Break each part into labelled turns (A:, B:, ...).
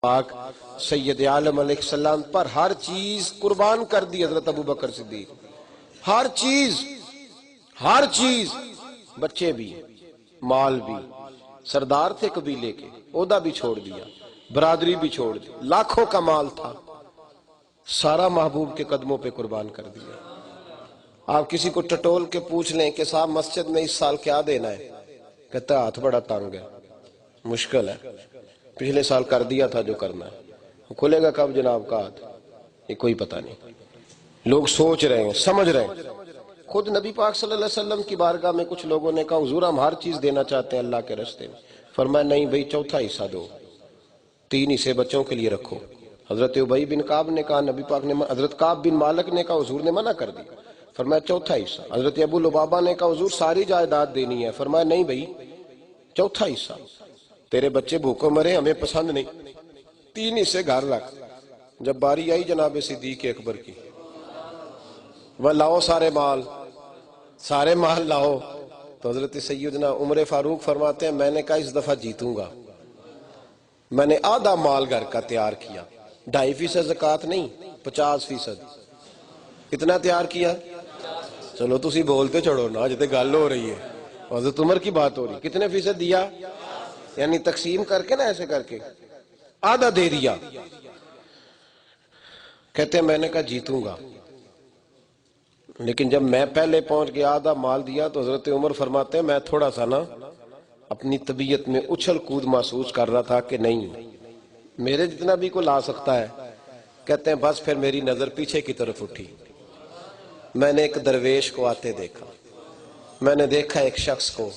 A: پاک سید عالم علیہ السلام پر ہر چیز قربان کر دی حضرت ابو بکر صدیق. ہر چیز بچے بھی مال بھی. سردار تھے قبیلے کے، عہدہ بھی چھوڑ دیا، برادری بھی چھوڑ دی، لاکھوں کا مال تھا، سارا محبوب کے قدموں پہ قربان کر دیا. آپ کسی کو ٹٹول کے پوچھ لیں کہ صاحب مسجد میں اس سال کیا دینا ہے، کہتا ہے ہاتھ بڑا تنگ ہے، مشکل ہے، پچھلے سال کر دیا تھا جو کرنا ہے. کھلے گا کب جناب کا ہاتھ، یہ کوئی پتہ نہیں. لوگ سوچ رہے ہیں، سمجھ رہے ہیں. خود نبی پاک صلی اللہ علیہ وسلم کی بارگاہ میں کچھ لوگوں نے کہا حضور ہم ہر چیز دینا چاہتے ہیں اللہ کے راستے میں. فرمایا نہیں بھائی، چوتھا حصہ دو، 3 حصے بچوں کے لیے رکھو. حضرت ابی بن کعب نے کہا، نبی پاک نے، حضرت کعب بن مالک نے کہا، حضور نے منع کر دیا. فرمایا چوتھا حصہ. حضرت ابو لبابہ نے کہا حضور ساری جائیداد دینی ہے. فرمایا نہیں بھائی، چوتھا حصہ. تیرے بچے بھوکوں مرے، ہمیں پسند نہیں، 3 حصے گھر رکھ. جب باری آئی جناب صدیق اکبر کی، وہ لاؤ سارے مال لاؤ، تو حضرت سیدنا عمر فاروق فرماتے ہیں میں نے کہا اس دفعہ جیتوں گا. میں نے آدھا مال گھر کا تیار کیا، 2.5% زکوٰۃ نہیں، 50%. کتنا تیار کیا؟ چلو تسی بولتے چھوڑو نا، جتے گل ہو رہی ہے، حضرت عمر کی بات ہو رہی. کتنے فیصد دیا؟ یعنی تقسیم کر کے نا، ایسے کر کے آدھا دے دیا. کہتے ہیں میں نے کہا جیتوں گا. لیکن جب میں پہلے پہنچ گیا آدھا مال دیا تو حضرت عمر فرماتے ہیں میں تھوڑا سا نا اپنی طبیعت میں اچھل کود محسوس کر رہا تھا کہ نہیں میرے جتنا بھی کو لا سکتا ہے. کہتے ہیں بس پھر میری نظر پیچھے کی طرف اٹھی. میں نے ایک درویش کو آتے دیکھا. میں نے دیکھا ایک شخص کو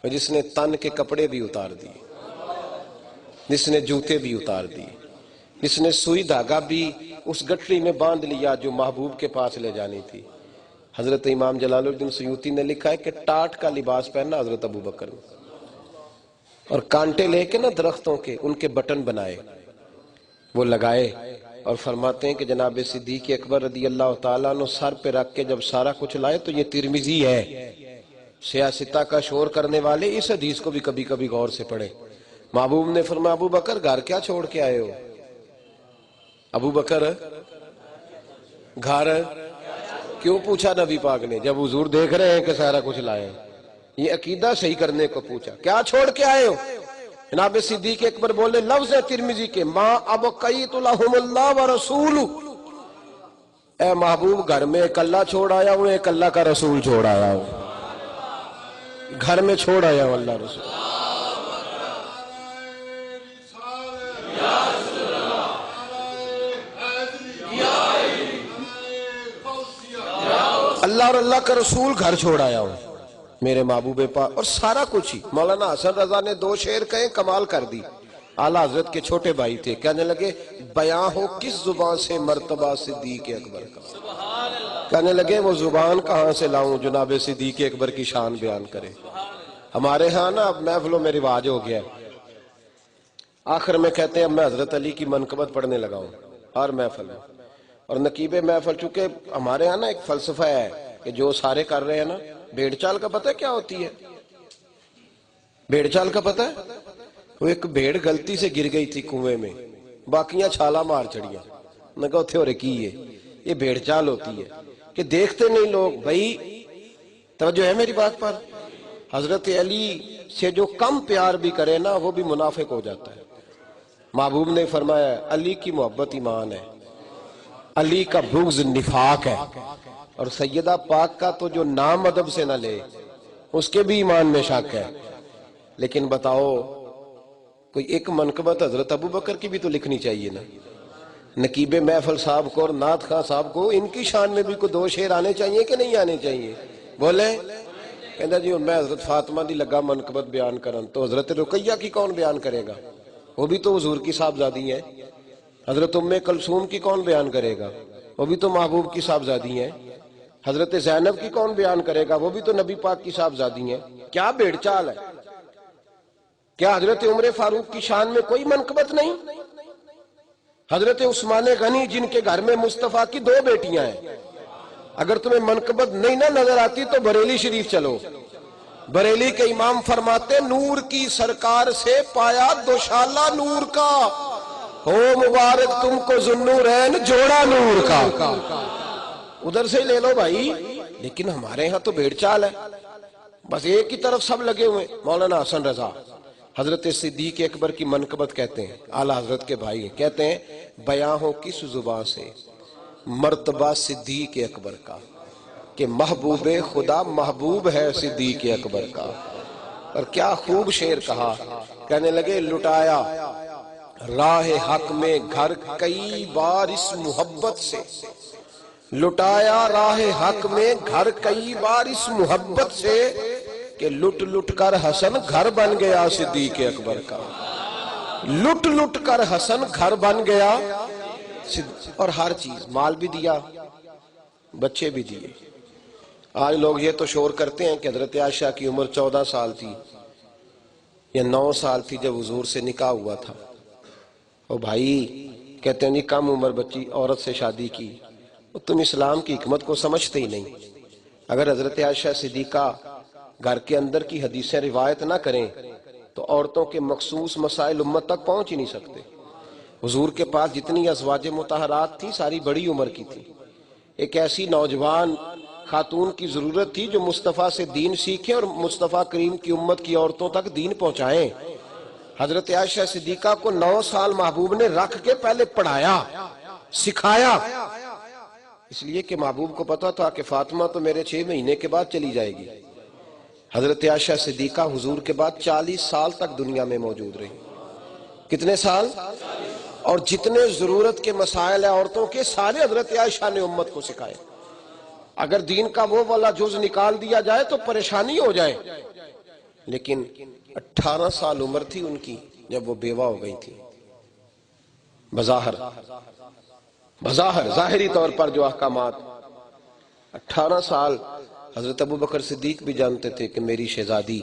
A: جس نے تن کے کپڑے بھی اتار دیے، جس نے جوتے بھی اتار دیے، جس نے سوئی دھاگا بھی اس گٹھڑی میں باندھ لیا جو محبوب کے پاس لے جانی تھی. حضرت امام جلال الدین سیوطی نے لکھا ہے کہ ٹاٹ کا لباس پہنا حضرت ابو بکر نے، اور کانٹے لے کے نا درختوں کے ان کے بٹن بنائے، وہ لگائے، اور فرماتے ہیں کہ جناب صدیق اکبر رضی اللہ تعالیٰ عنہ سر پہ رکھ کے جب سارا کچھ لائے تو یہ ترمذی ہے. سیاستہ کا شور کرنے والے اس حدیث کو بھی کبھی کبھی غور سے پڑھے. محبوب نے فرمایا ابو بکر گھر کیا چھوڑ کے آئے ہو؟ ابو بکر گھر کیوں پوچھا نبی پاک نے جب حضور دیکھ رہے ہیں کہ سارا کچھ لائے؟ یہ عقیدہ صحیح کرنے کو پوچھا. کیا چھوڑ کے آئے ہو؟ جناب صدیق اکبر بولے لفظ ہے ترمذی کے، ما ابقیت لہم اللہ ورسول. اے محبوب گھر میں ایک اللہ چھوڑ آیا ہوں، ایک اللہ کا رسول چھوڑ آیا ہوں، گھر میں چھوڑ آیا ہوں اللہ رسول. اللہ اور اللہ کا رسول گھر چھوڑ آیا ہوں میرے محبوب پاک، اور سارا کچھ ہی. مولانا حسن رضا نے 2 شعر کہیں، کمال کر دی. اعلیٰ حضرت کے چھوٹے بھائی تھے، کہنے لگے بیاں ہو کس زبان سے مرتبہ صدیق اکبر کا. کہنے لگے وہ زبان کہاں سے لاؤں جناب صدیق اکبر کی شان بیان کرے. ہمارے ہاں نا اب محفلوں میں رواج ہو گیا ہے، آخر میں کہتے ہیں اب میں حضرت علی کی منقبت پڑھنے لگا ہوں ہر محفل میں. اور نقیب محفل، چونکہ ہمارے ہاں نا ایک فلسفہ ہے کہ جو سارے کر رہے ہیں نا، بھیڑ چال کا پتہ کیا ہوتی ہے؟ بھیڑ چال کا پتہ ہے؟ وہ ایک بھیڑ غلطی سے گر گئی تھی کنویں میں، باقیاں چھالا مار چڑھیاں. میں کہا اتھے ہو رہے کی یہ بھیڑ چال ہوتی ہے کہ دیکھتے نہیں لوگ. بھائی توجہ ہے میری بات پر؟ حضرت علی سے جو کم پیار بھی کرے نا وہ بھی منافق ہو جاتا ہے. محبوب نے فرمایا علی کی محبت ایمان ہے، علی کا بغض نفاق ہے. اور سیدہ پاک کا تو جو نام ادب سے نہ لے اس کے بھی ایمان میں شک ہے. لیکن بتاؤ کوئی ایک منقبت حضرت ابو بکر کی بھی تو لکھنی چاہیے نا. نقیب محفل صاحب کو اور نعت خان صاحب کو ان کی شان میں بھی کوئی 2 شعر آنے چاہیے کہ نہیں آنے چاہیے؟ بولے کہنا جی میں حضرت فاطمہ دی لگا منقبت بیان کرن تو حضرت رقیہ کی کون بیان کرے گا؟ وہ بھی تو حضور کی صاحبزادی ہیں. حضرت ام کلثوم کی کون بیان کرے گا؟ وہ بھی تو محبوب کی صاحبزادی ہیں. حضرت زینب کی کون بیان کرے گا؟ وہ بھی تو نبی پاک کی صاحبزادی ہیں. کیا بھیڑ چال ہے؟ کیا حضرت عمر فاروق کی شان میں کوئی منقبت نہیں؟ حضرت عثمان غنی جن کے گھر میں مصطفیٰ کی 2 بیٹیاں ہیں، اگر تمہیں منقبت نہیں نہ نظر آتی تو بریلی شریف چلو. بریلی کے امام فرماتے نور کی سرکار سے پایا دوشالہ نور کا، ہو مبارک تم کو ذوالنورین جوڑا نور کا، ادھر سے لے لو بھائی۔ لیکن ہمارے ہاں تو بھیڑ چال ہے، بس ایک ہی طرف سب لگے ہوئے۔ مولانا حسن رضا حضرت صدیق اکبر کی منقبت کہتے ہیں، اعلیٰ حضرت کے بھائی ہیں، کہتے ہیں بیاں ہو کس زبان سے مرتبہ صدیق اکبر کا، کہ محبوب خدا محبوب ہے صدیق اکبر کا۔ اور کیا خوب شعر کہا، کہنے لگے لٹایا راہ حق میں گھر کئی بار اس محبت سے، لٹایا راہ حق میں گھر کئی بار اس محبت سے، کہ لٹ لٹ کر حسن گھر بن گیا صدیق اکبر کا، لٹ لٹ کر حسن گھر بن گیا۔ اور ہر چیز، مال بھی دیا، بچے بھی دیے۔ آج لوگ یہ تو شور کرتے ہیں کہ حضرت عائشہ کی عمر 14 سال تھی یا 9 سال تھی جب حضور سے نکاح ہوا تھا۔ او بھائی، کہتے ہیں جی کم عمر بچی عورت سے شادی کی، تم اسلام کی حکمت کو سمجھتے ہی نہیں۔ اگر حضرت عائشہ صدیقہ گھر کے اندر کی حدیثیں روایت نہ کریں تو عورتوں کے مخصوص مسائل امت تک پہنچ ہی نہیں سکتے۔ حضور کے پاس جتنی ازواج مطہرات تھی ساری بڑی عمر کی تھی۔ ایک ایسی نوجوان خاتون کی ضرورت تھی جو مصطفیٰ سے دین سیکھیں اور مصطفیٰ کریم کی امت کی عورتوں تک دین پہنچائیں۔ حضرت عائشہ صدیقہ کو 9 سال محبوب نے رکھ کے پہلے پڑھایا، سکھایا، اس لیے کہ محبوب کو پتا تھا کہ فاطمہ تو میرے 6 مہینے کے بعد چلی جائے گی۔ حضرت عائشہ صدیقہ حضور کے بعد 40 سال تک دنیا میں موجود رہی۔ کتنے سال؟ اور جتنے ضرورت کے مسائل ہیں عورتوں کے، سارے حضرت عائشہ نے امت کو سکھائے۔ اگر دین کا وہ والا جز نکال دیا جائے تو پریشانی ہو جائے۔ لیکن 18 سال عمر تھی ان کی جب وہ بیوہ ہو گئی تھی۔ بظاہر ظاہری طور پر جو احکامات، 18 سال حضرت ابوبکر صدیق بھی جانتے تھے کہ میری شہزادی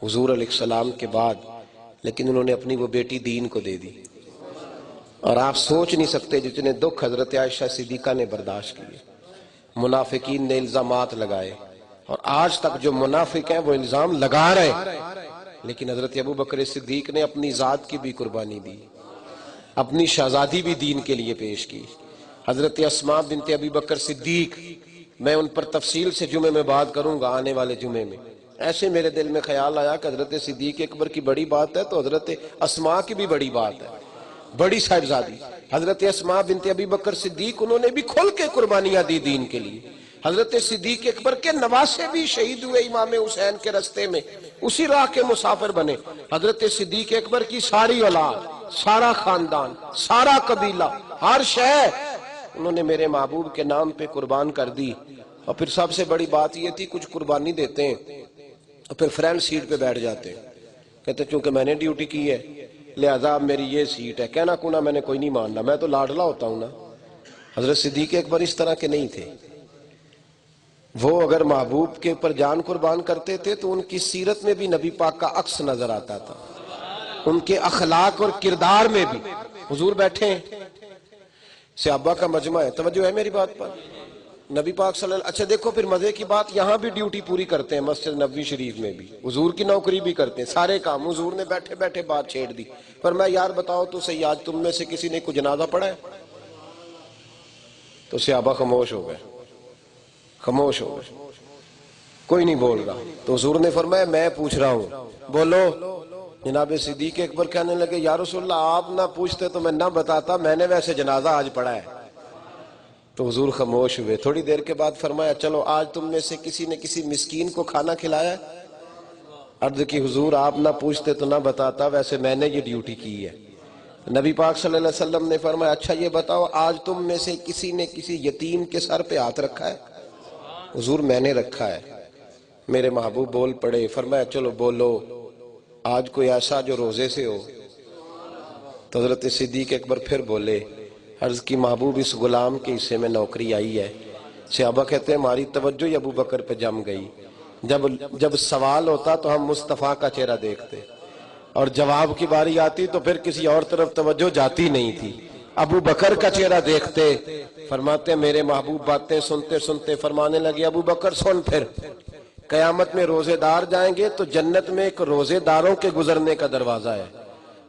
A: حضور علیہ السلام کے بعد، لیکن انہوں نے اپنی وہ بیٹی دین کو دے دی۔ اور آپ سوچ نہیں سکتے جتنے دکھ حضرت عائشہ صدیقہ نے برداشت کیے۔ منافقین نے الزامات لگائے، اور آج تک جو منافق ہیں وہ الزام لگا رہے ہیں، لیکن حضرت ابوبکر صدیق نے اپنی ذات کی بھی قربانی دی، اپنی شہزادی بھی دین کے لیے پیش کی۔ حضرت اسماء بنت ابی بکر صدیق، میں ان پر تفصیل سے جمعے میں بات کروں گا، آنے والے جمعے میں۔ ایسے میرے دل میں خیال آیا کہ حضرت صدیق اکبر کی بڑی بات ہے تو حضرت اسماء کی بھی بڑی بات ہے، بڑی صاحبزادی حضرت اسماء بنت ابی بکر صدیق، انہوں نے بھی کھل کے قربانیاں دی دین کے لیے۔ حضرت صدیق اکبر کے نواسے بھی شہید ہوئے امام حسین کے رستے میں، اسی راہ کے مسافر بنے۔ حضرت صدیق اکبر کی ساری اولاد، سارا خاندان، سارا قبیلہ، ہر شے انہوں نے میرے محبوب کے نام پہ قربان کر دی۔ اور پھر سب سے بڑی بات یہ تھی، کچھ قربانی دیتے ہیں اور پھر فرنٹ سیٹ پہ بیٹھ جاتے ہیں، کہتے ہیں چونکہ میں نے ڈیوٹی کی ہے لہذا اب میری یہ سیٹ ہے، کہنا کونا میں نے کوئی نہیں ماننا، میں تو لاڈلا ہوتا ہوں نا۔ حضرت صدیق اکبر اس طرح کے نہیں تھے۔ وہ اگر محبوب کے اوپر جان قربان کرتے تھے تو ان کی سیرت میں بھی نبی پاک کا عکس نظر آتا تھا، ان کے اخلاق اور کردار میں بھی۔ حضور بیٹھے ہیں، صحابہ کا مجمع ہے، توجہ ہے میری بات پر؟ نبی پاک صلی اللہ علیہ وسلم، اچھا دیکھو پھر مزے کی بات، یہاں بھی ڈیوٹی پوری کرتے ہیں، مسجد نبوی شریف میں بھی حضور کی نوکری بھی کرتے ہیں، سارے کام حضور نے بیٹھے بیٹھے بات چھیڑ دی۔ پر میں یار بتاؤ تو صحیح، آج تم میں سے کسی نے کوئی جنازہ پڑھا ہے؟ تو صحابہ خاموش ہو گئے، خاموش ہو گئے، کوئی نہیں بول رہا۔ تو حضور نے فرمایا میں پوچھ رہا ہوں، بولو۔ جناب صدیق اکبر کہنے لگے یا رسول اللہ آپ نہ پوچھتے تو میں نہ بتاتا، میں نے ویسے جنازہ آج پڑھا ہے۔ تو حضور خاموش ہوئے، تھوڑی دیر کے بعد فرمایا چلو آج تم میں سے کسی نے کسی مسکین کو کھانا کھلایا ہے؟ عرض کی حضور آپ نہ پوچھتے تو نہ بتاتا، ویسے میں نے یہ ڈیوٹی کی ہے۔ نبی پاک صلی اللہ علیہ وسلم نے فرمایا اچھا یہ بتاؤ آج تم میں سے کسی نے کسی یتیم کے سر پہ ہاتھ رکھا ہے؟ حضور میں نے رکھا ہے۔ میرے محبوب بول پڑے، فرمایا چلو بولو آج کوئی ایسا جو روزے سے ہو؟ تو حضرت صدیق اکبر پھر بولے، عرض کی محبوب اس غلام کے حصے میں نوکری آئی ہے۔ صحابہ کہتے ہیں ہماری توجہ ہی ابو بکر پہ جم گئی۔ جب سوال ہوتا تو ہم مصطفیٰ کا چہرہ دیکھتے، اور جواب کی باری آتی تو پھر کسی اور طرف توجہ جاتی نہیں تھی، ابو بکر کا چہرہ دیکھتے۔ فرماتے میرے محبوب باتیں سنتے سنتے فرمانے لگے ابو بکر سن، پھر قیامت میں روزے دار جائیں گے تو جنت میں ایک روزے داروں کے گزرنے کا دروازہ ہے،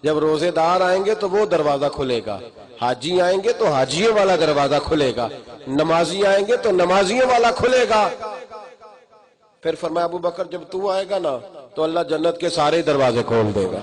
A: جب روزے دار آئیں گے تو وہ دروازہ کھلے گا، حاجی آئیں گے تو حاجیوں والا دروازہ کھلے گا، نمازی آئیں گے تو نمازیوں والا کھلے گا۔ پھر فرمایا ابو بکر جب تو آئے گا نا تو اللہ جنت کے سارے دروازے کھول دے گا۔